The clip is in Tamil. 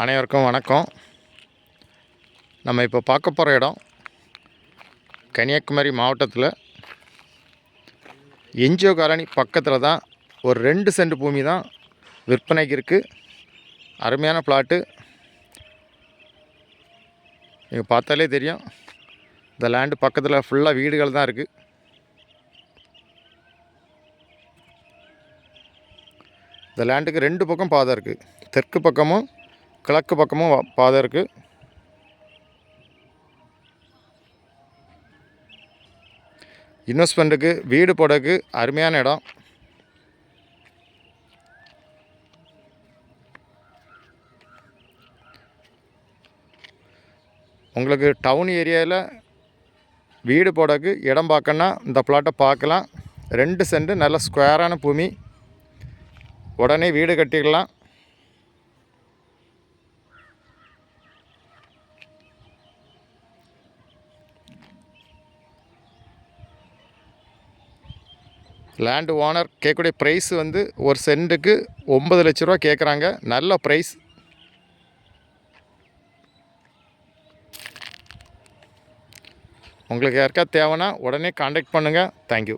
அனைவருக்கும் வணக்கம். நம்ம இப்போ பார்க்க போகிற இடம் கன்னியாகுமரி மாவட்டத்தில் என்ஜிஓ காலனி பக்கத்தில் தான் ஒரு 2 சென்ட் பூமி தான் விற்பனைக்கு இருக்குது. அருமையான பிளாட்டு. நீங்கள் பார்த்தாலே தெரியும், இந்த லேண்டு பக்கத்தில் ஃபுல்லாக வீடுகள் தான் இருக்குது. இந்த லேண்டுக்கு 2 பக்கம் பாதை இருக்குது. தெற்கு பக்கமும் கிழக்கு பக்கமும் பாதை இருக்குது. இன்வெஸ்ட்மெண்ட்டுக்கு வீடு போடக்கு அருமையான இடம். உங்களுக்கு டவுன் ஏரியாவில் வீடு போடக்கு இடம் பார்க்கணுன்னா இந்த பிளாட்டை பார்க்கலாம். 2 சென்ட் நல்ல ஸ்கொயரான பூமி. உடனே வீடு கட்டிக்கலாம். லேண்டு ஓனர் கேட்கக்கூடிய ப்ரைஸ் வந்து ஒரு சென்ட்டுக்கு 9 லட்ச ரூபா கேட்குறாங்க. நல்ல ப்ரைஸ். உங்களுக்கு யாருக்கா தேவைன்னா உடனே கான்டாக்ட் பண்ணுங்கள். தேங்க்யூ.